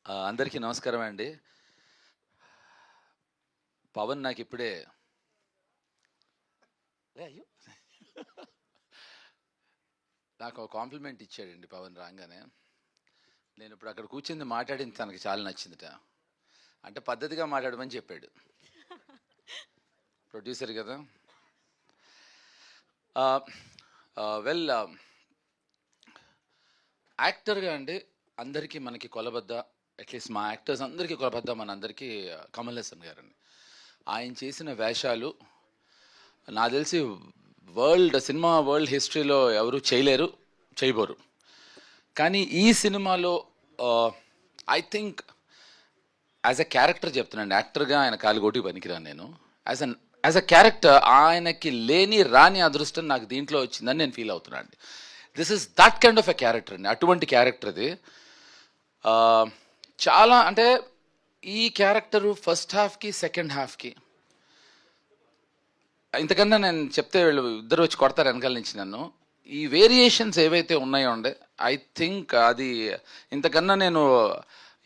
అందరికీ నమస్కారం అండి. పవన్ నాకు ఇప్పుడే అయ్యో నాకు ఒక కాంప్లిమెంట్ ఇచ్చాడండి పవన్ రాగానే. నేను ఇప్పుడు అక్కడ కూర్చుంది మాట్లాడింది తనకి చాలా నచ్చిందిట. అంటే పద్ధతిగా మాట్లాడమని చెప్పాడు ప్రొడ్యూసర్ కదా. వెల్, యాక్టర్గా అండి అందరికీ మనకి కొలబద్ద, అట్లీస్ట్ మా యాక్టర్స్ అందరికీ కొలబద్ద మనందరికీ కమల్ హాసన్ గారండి. ఆయన చేసిన వేషాలు నాకు తెలిసి సినిమా వరల్డ్ హిస్టరీలో ఎవరు చేయలేరు, చేయబోరు. కానీ ఈ సినిమాలో I think as a character చెప్తున్నాను, యాక్టర్గా ఆయన కాలిగోటి పనికిరాను నేను. యాజ్ అ క్యారెక్టర్ ఆయనకి లేని రాని అదృష్టం నాకు దీంట్లో వచ్చిందని నేను ఫీల్ అవుతున్నాను అండి. This is that kind of a character అండి. అటువంటి క్యారెక్టర్ ఇది. చాలా అంటే ఈ క్యారెక్టరు ఫస్ట్ హాఫ్కి సెకండ్ హాఫ్కి ఇంతకన్నా నేను చెప్తే వీళ్ళు ఇద్దరు వచ్చి కొడతారు వెనకాల నుంచి నన్ను. ఈ వేరియేషన్స్ ఏవైతే ఉన్నాయో అండి, ఐ థింక్ అది ఇంతకన్నా నేను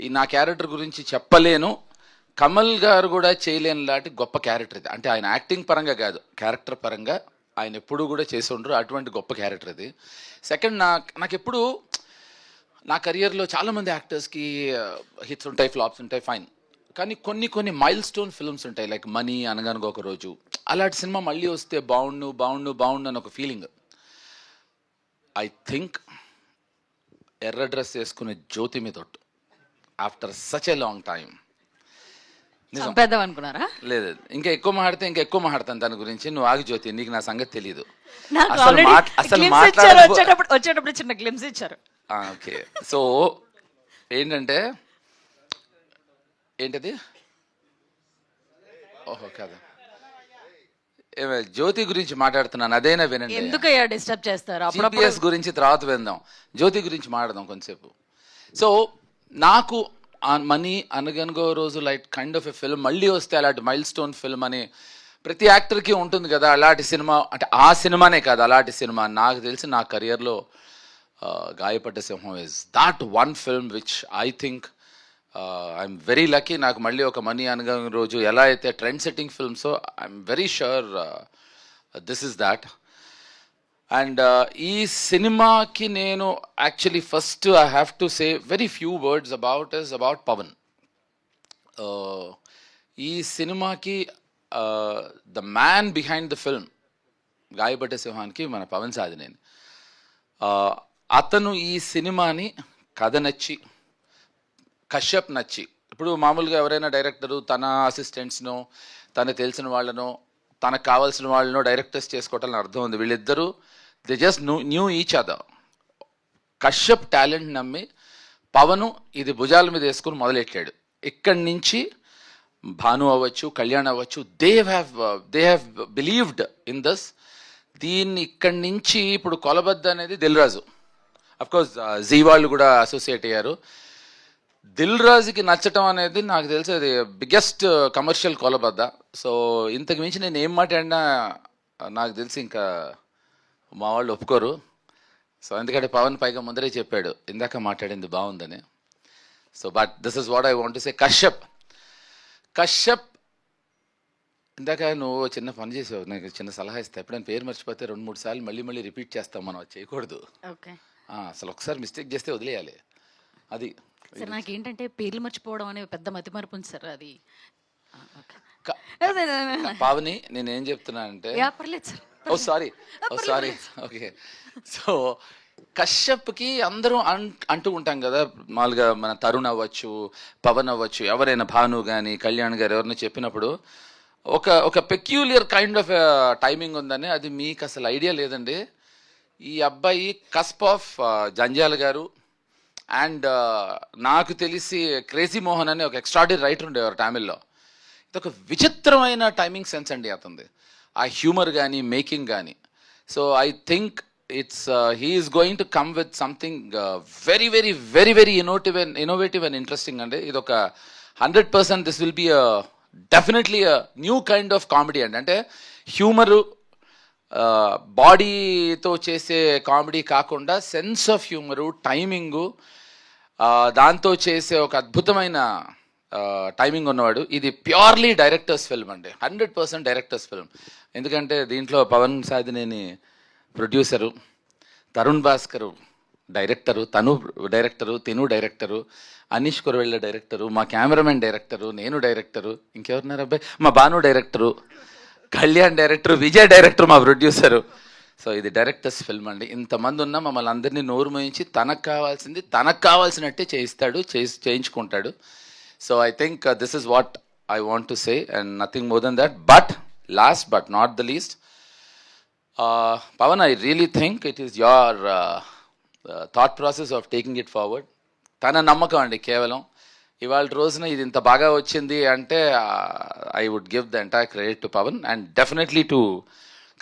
ఈ నా క్యారెక్టర్ గురించి చెప్పలేను. కమల్ గారు కూడా చేయలేని లాంటి గొప్ప క్యారెక్టర్ ఇది. అంటే ఆయన యాక్టింగ్ పరంగా కాదు, క్యారెక్టర్ పరంగా ఆయన ఎప్పుడూ కూడా చేసి ఉండరు. అటువంటి గొప్ప క్యారెక్టర్ ఇది. సెకండ్, నాకు ఎప్పుడు నా కెరియర్లో చాలామంది యాక్టర్స్కి హిట్స్ ఉంటాయి, ఫ్లాప్స్ ఉంటాయి, ఫైన్. కానీ కొన్ని మైల్ స్టోన్ ఫిల్మ్స్ ఉంటాయి, లైక్ మనీ, అనగనగా ఒక రోజు. అలాంటి సినిమా మళ్ళీ వస్తే బాగుండు అని ఒక ఫీలింగ్. ఐ థింక్ ఎర్ర డ్రెస్ వేసుకునే జ్యోతి మీద తొట్టు after such a long time. చంపేద్దాం అనుకున్నారా? లేదు, ఇంకా ఎక్కువ మాట్లాడతాను దాని గురించి. నువ్వు ఆగి జ్యోతి, నీకు నా సంగతి తెలీదు. వచ్చేటప్పుడు చిన్న గ్లిమ్స్ ఇచ్చారు. ఓకే, సో ఏంటంటే ఏంటది? ఓహో కాదు, జ్యోతి గురించి మాట్లాడుతున్నాను, అదేనా వినండి. ఎందుకయ్యా డిస్టర్బ్ చేస్తారు? GPS గురించి తర్వాత విందాం, జ్యోతి గురించి మాట్లాడదాం కొంచెంసేపు. సో నాకు మనీ, అనగనగో రోజు like kind of a film మళ్ళీ వస్తే అలాంటి మైల్ స్టోన్ ఫిల్మ్ అని ప్రతి యాక్టర్కి ఉంటుంది కదా. అలాంటి సినిమా అంటే ఆ సినిమానే కాదు, అలాంటి సినిమా నాకు తెలిసి నా కెరియర్లో Gayapadda Simham is that one film which I థింక్ ఐఎమ్ వెరీ లక్కీ. నాకు మళ్ళీ ఒక మనీ, అనగనగో రోజు ఎలా అయితే trend setting films so I'm very sure this is that. And ఈ సినిమాకి నేను actually first I have to say very few words about Pavan. ఈ సినిమాకి the man behind the film Gayapadda సింహానికి మన పవన్ సాధినేని. అతను ఈ సినిమాని కథ నచ్చి, కశ్యప్ నచ్చి, ఇప్పుడు మామూలుగా ఎవరైనా డైరెక్టరు తన అసిస్టెంట్స్నో తనకు తెలిసిన వాళ్ళనో తనకు కావాల్సిన వాళ్ళనో డైరెక్టర్స్ చేసుకోవటానికి అర్థం ఉంది. వీళ్ళిద్దరూ they just new each other. Kashyap talent నమ్మి పవను ఇది భుజాల మీద వేసుకుని మొదలెట్టాడు. ఇక్కడి నుంచి భాను అవ్వచ్చు, కళ్యాణ్ అవ్వచ్చు, they have believed in this. దీన్ని ఇక్కడి నుంచి ఇప్పుడు కొలబద్ద అనేది దిల్ రాజు, అఫ్కోర్స్ జీ వాళ్ళు కూడా అసోసియేట్ అయ్యారు. దిల్ రాజుకి నచ్చటం అనేది నాకు తెలిసి అది బిగ్గెస్ట్ కమర్షియల్ కొలబద్ద. సో ఇంతకు మించి నేను ఏం మాట్లాడినా నాకు తెలిసి ఇంకా మా వాళ్ళు ఒప్పుకోరు. సో ఎందుకంటే పవన్ పైగా ముందరే చెప్పాడు ఇందాక మాట్లాడింది బాగుందని. So but this is what I want to సే. కశ్యప్ ఇందాక నువ్వు చిన్న పని చేసావు, నాకు చిన్న సలహా ఇస్తా. ఎప్పుడైనా పేరు మర్చిపోతే 2-3 సార్లు మళ్ళీ రిపీట్ చేస్తాం, మనం అది చేయకూడదు. అసలు ఒకసారి మిస్టేక్ చేస్తే వదిలేయాలి. అది సార్ నాకేంటంటే పేర్లు మర్చిపోవడం అనే పెద్ద మతిమరుపు ఉంది సార్. అది పావని నేనేం చెప్తున్నా అంటే, ఓ సారీ ఓకే. సో కశ్యప్కి అందరూ అంటూ ఉంటాం కదా, మామూలుగా మన తరుణ్ అవ్వచ్చు, పవన్ అవ్వచ్చు, ఎవరైనా భాను కానీ కళ్యాణ్ గారు ఎవరైనా చెప్పినప్పుడు ఒక పెక్యూలియర్ కైండ్ ఆఫ్ టైమింగ్ ఉందని. అది మీకు అసలు ఐడియా లేదండి. ఈ అబ్బాయి కస్ప్ ఆఫ్ జంజాల గారు అండ్ నాకు తెలిసి క్రేజీ మోహన్ అని ఒక ఎక్స్ట్రాడినరీ రైటర్ ఉండేవారు తమిళ్లో. ఇది ఒక విచిత్రమైన టైమింగ్ సెన్స్ అండి అతనిది, ఆ హ్యూమర్ కానీ మేకింగ్ కానీ. So I think he is going to come with something very innovative and interesting అండి. ఇది ఒక 100% this will be definitely a new kind of comedy అండి. అంటే హ్యూమరు బాడీతో చేసే కామెడీ కాకుండా సెన్స్ ఆఫ్ హ్యూమరు, టైమింగు, దాంతో చేసే ఒక అద్భుతమైన టైమింగ్ ఉన్నవాడు. ఇది ప్యూర్లీ డైరెక్టర్స్ ఫిల్మ్ అండి, 100% డైరెక్టర్స్ ఫిల్మ్. ఎందుకంటే దీంట్లో పవన్ సాధినేని ప్రొడ్యూసరు, తరుణ్ భాస్కర్ డైరెక్టరు, తను డైరెక్టరు, తిను డైరెక్టరు, అనీష్ కురవెళ్ళ డైరెక్టరు, మా కెమెరామెన్ డైరెక్టరు, నేను డైరెక్టరు, ఇంకెవరున్నారు అబ్బాయి, మా Bhanu director, Kalyan director, Vijay director, మా ప్రొడ్యూసరు. సో ఇది డైరెక్టర్స్ ఫిల్మ్ అండి. ఇంతమంది ఉన్నా మమ్మల్ని అందరినీ నోరు మోయించి తనకు కావాల్సినట్టే చేయిస్తాడు, చేయించుకుంటాడు. So I think this is what I want to say and nothing more than that. But last but not the least, Pavan, I really think it is your thought process of taking it forward. తన నమ్మకం అండి కేవలం. ఇవాళ రోజున ఇది ఇంత బాగా వచ్చింది అంటే I would give the entire credit to Pavan and definitely to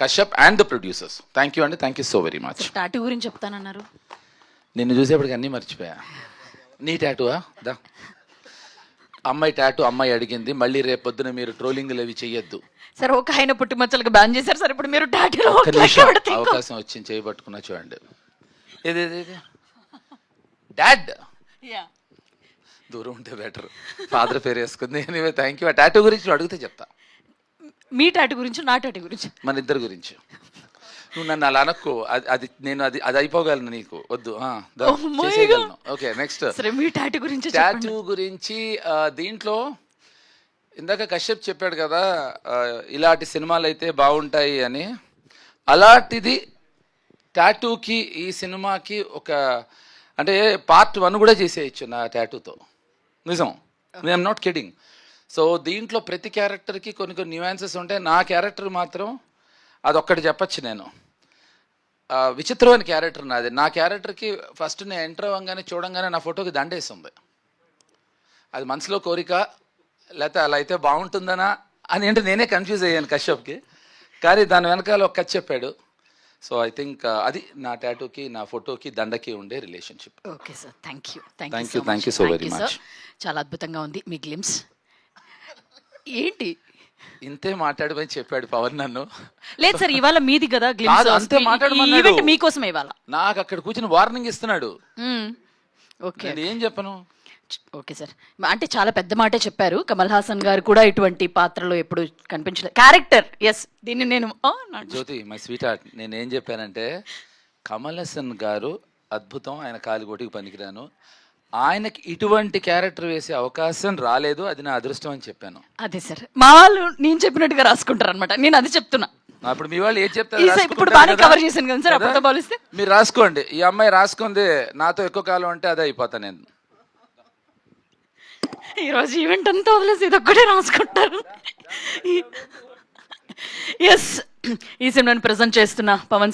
Kashyap and the producers. Thank you అండి, thank you so very much. Tattoo గురించి చెప్తానన్నారు. నిన్ను చూసేప్పటికి అన్నీ మర్చిపోయా. నీ టాటూవా? దా, అమ్మాయి టాటూ అమ్మాయి అడిగింది. మళ్ళీ రేపు పొద్దున మీరు ట్రోలింగ్లు అవి చెయ్యొద్దు. సార్ ఒక ఆయన పుట్టుమచ్చలకు బ్యాన్ చేశారు సార్, ఇప్పుడు మీరు టాటూలో ఒక్క నిమిషం అవకాశం వచ్చింది, చేయబట్టుకున్నా చూడండి. ఇది డాడ్ దూరం ఉంటే బెటర్, ఫాదర్ పేరు వేసుకుంది. Anyway thank you. ఆ టాటూ గురించి నువ్వు అడిగితే చెప్తా. మీ టాటూ గురించి, నా టాటూ గురించి, మన ఇద్దరి గురించి. నువ్వు నన్ను అలా అనక్కు, అది నేను అది అయిపోగలను, నీకు వద్దు. చేసేయగలను. ఓకే, నెక్స్ట్ మీ టాటూ గురించి. టాటూ గురించి దీంట్లో ఇందాక కశ్యప్ చెప్పాడు కదా, ఇలాంటి సినిమాలు అయితే బాగుంటాయి అని. అలాంటిది టాటూకి, ఈ సినిమాకి ఒక అంటే పార్ట్ 1 కూడా చేసేయచ్చు నా టాటూతో. నిజం, ఐఎమ్ నాట్ కిడింగ్. సో దీంట్లో ప్రతి క్యారెక్టర్కి కొన్ని న్యూయాన్సెస్ ఉంటాయి. నా క్యారెక్టర్ మాత్రం అదొక్కటి చెప్పచ్చు. నేను విచిత్రమైన క్యారెక్టర్ నాది. నా క్యారెక్టర్కి ఫస్ట్ నేను ఎంటర్ అవ్వగానే చూడంగానే నా ఫోటోకి దండేస్తుంది. అది మనసులో కోరిక, లేకపోతే అలా అయితే బాగుంటుందనా అని అంటే నేనే కన్ఫ్యూజ్ అయ్యాను కశ్యప్కి. కానీ దాని వెనకాల ఒక కథ చెప్పాడు. సో ఐ థింక్ అది నా టాటూకి, నా ఫోటోకి, దండకి ఉండే relationship. Okay sir, thank you so very much. చాలా అద్భుతంగా ఉంది మీ గ్లిమ్స్. ఏంటి ఇంతే మాట్లాడమని చెప్పాడు పవన్ నన్ను. లేదు సార్, ఇవాళ మీది కదా గ్లిమ్స్, అంతే మాట్లాడమన్నాడు. మీకోసమే ఇవాళ. నాకు అక్కడ కూర్చుని వార్నింగ్ ఇస్తున్నాడు. ఓకే, నేను ఏం చెప్పను. ఓకే సార్, అంటే చాలా పెద్ద మాటే చెప్పారు. కమల్ హాసన్ గారు కూడా ఇటువంటి పాత్రలో ఎప్పుడు కనిపించలేదు. క్యారెక్టర్, ఎస్, దీన్ని నేను జ్యోతి మై స్వీట్ హార్ట్, నేను ఏం చెప్పానంటే కమల్ హాసన్ గారు అద్భుతం, ఆయన కాలిగోటికి పనికిరాను, ఆయనకి ఇటువంటి క్యారెక్టర్ వేసే అవకాశం రాలేదు, అది నా అదృష్టం అని చెప్పాను. అదే సార్, మా వాళ్ళు నేను చెప్పినట్టుగా రాసుకుంటారు అనమాట. నేను అది చెప్తున్నా. అప్పుడు మీ వాళ్ళు ఏం చెప్తారు? ఇప్పుడు బాగా కవర్ చేశాను కదా సార్, అప్పుడుతో పోలిస్తే. మీరు రాసుకోండి, ఈ అమ్మాయి రాసుకుంది నాతో ఎక్కువ కాలం అంటే అదే అయిపోతా నేను. ఈరోజు ఈవెంట్ అంతా వదిలేసి ఇది ఒక్కటే రాసుకుంటారు. ఎస్, ఈ సినిమాని ప్రజెంట్ చేస్తున్న పవన్